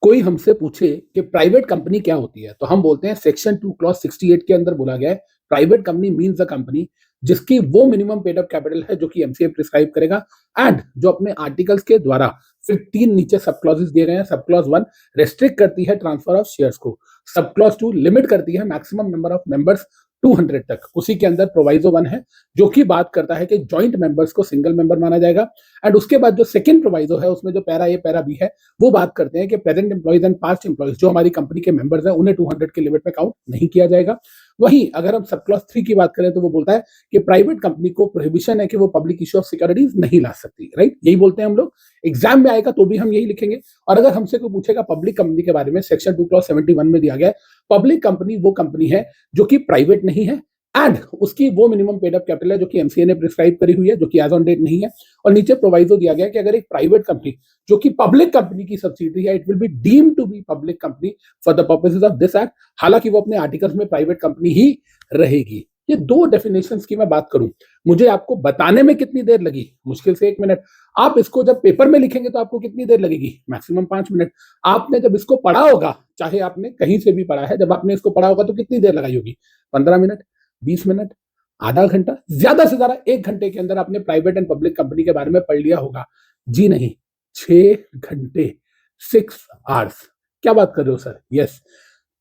कोई हमसे पूछे कि प्राइवेट कंपनी क्या होती है, तो हम बोलते हैं सेक्शन 2 क्लॉज 68 के अंदर बोला गया है, private company means a company जिसकी वो मिनिमम पेड अप कैपिटल है जो कि एमसीए प्रिस्क्राइब करेगा एंड जो अपने आर्टिकल्स के द्वारा फिर 3 नीचे सब क्लॉजेस दिए गए हैं। सब क्लॉज 1 रेस्ट्रिक्ट करती है ट्रांसफर ऑफ शेयर्स को, सब क्लॉज 2 लिमिट करती है मैक्सिमम नंबर ऑफ मेंबर्स 200 तक। उसी के अंदर प्रोवाइजो 1 है जो कि बात करता है कि जॉइंट मेंबर्स को सिंगल मेंबर माना जाएगा। एंड उसके बाद जो सेकंड प्रोवाइजो है उसमें जो पैरा ए पैरा बी है वो बात करते हैं कि present employees and past employees जो हमारी कंपनी के मेंबर्स हैं उन्हें 200 के लिमिट में काउंट नहीं किया जाएगा। वहीं अगर हम सब क्लॉज 3 की बात करें तो वो बोलता है कि प्राइवेट कंपनी को प्रोहिबिशन है कि वो पब्लिक इश्यू ऑफ सिक्योरिटीज नहीं ला सकती। राइट, यही बोलते हैं हम लोग। एग्जाम में आएगा तो भी हम यही लिखेंगे। और अगर हमसे कोई पूछेगा पब्लिक कंपनी के बारे में, सेक्शन 2 क्लॉज 71 में दिया गया है पब्लिक कंपनी वो कंपनी है जो कि प्राइवेट नहीं है एंड उसकी वो मिनिमम पेड अप कैपिटल है जो कि एमसीए ने प्रिस्क्राइब करी हुई है, जो कि एज ऑन डेट नहीं है। और नीचे प्रोवाइजो दिया गया है कि अगर एक प्राइवेट कंपनी जो कि पब्लिक कंपनी की सब्सिडी है, it will be deemed to be public company for the purposes of this act. हालांकि वो अपने आर्टिकल्स में प्राइवेट कंपनी ही रहेगी। ये दो डेफिनेशंस की मैं बात करूं, मुझे आपको बताने में कितनी देर लगी? मुश्किल से 1 मिनट। आप इसको जब पेपर में लिखेंगे तो आपको कितनी देर लगेगी? Maximum 5 minute. आपने जब इसको पढ़ा होगा, चाहे आपने कहीं से भी पढ़ा है, जब आपने इसको पढ़ा होगा तो कितनी देर लगाई होगी? 15 मिनट, 20 मिनट, आधा घंटा, ज्यादा से ज्यादा 1 घंटे के अंदर आपने प्राइवेट एंड पब्लिक कंपनी के बारे में पढ़ लिया होगा। जी नहीं, 6 घंटे, 6 आवर्स। क्या बात कर रहे हो सर? यस,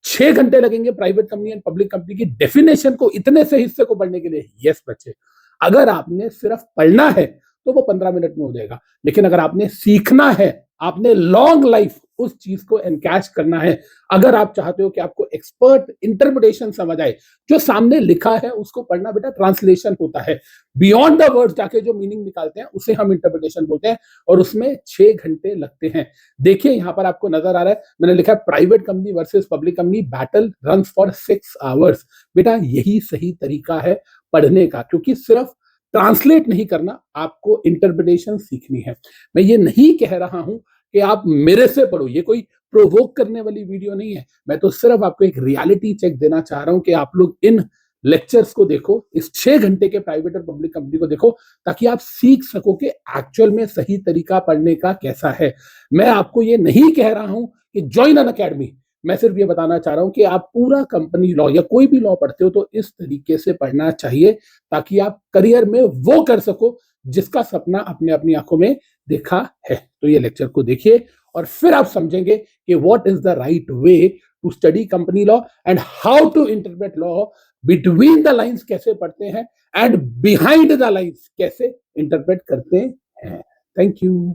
6 घंटे लगेंगे private company and public company की डेफिनेशन को, इतने से हिस्से को पढ़ने के लिए। यस बच्चे, अगर आपने सिर्फ पढ़ना है तो वो 15 मिनट में हो जाएगा, लेकिन अगर आपने सीखना है, आपने लॉन्ग लाइफ उस चीज को एनकैश करना है, अगर आप चाहते हो कि आपको एक्सपर्ट इंटरप्रिटेशन समझ आए, जो सामने लिखा है उसको पढ़ना बेटा ट्रांसलेशन होता है। बियॉन्ड द वर्ड्स जाके जो मीनिंग निकालते हैं उसे हम इंटरप्रिटेशन बोलते हैं, और उसमें 6 घंटे लगते हैं। देखिए यहां पर आपको नजर आ रहा है, मैंने लिखा है private company versus public company, battle runs for 6 hours. बेटा यही सही तरीका है पढ़ने का, क्योंकि सिर्फ ट्रांसलेट नहीं करना, आपको इंटरप्रिटेशन सीखनी है। मैं ये नहीं कह रहा हूं कि आप मेरे से पढ़ो, ये कोई प्रोवोक करने वाली वीडियो नहीं है। मैं तो सिर्फ आपको एक रियलिटी चेक देना चाह रहा हूं कि आप लोग इन लेक्चर्स को देखो, इस 6 घंटे के प्राइवेट और पब्लिक कंपनी को देखो, ताकि आप सीख सको कि एक्चुअल में सही तरीका पढ़ने का कैसा है। मैं आपको ये नहीं कह रहा हूं कि ज्वाइन एन अकेडमी, मैं सिर्फ ये बताना चाह रहा हूं कि आप पूरा कंपनी लॉ या कोई भी लॉ पढ़ते हो तो इस तरीके से पढ़ना चाहिए, ताकि आप करियर में वो कर सको जिसका सपना अपने अपनी आंखों में देखा है। तो ये लेक्चर को देखिए और फिर आप समझेंगे कि what is the right way to study company law and how to interpret law, between the lines कैसे पढ़ते हैं एंड बिहाइंड द लाइंस कैसे इंटरप्रेट करते हैं। Thank you.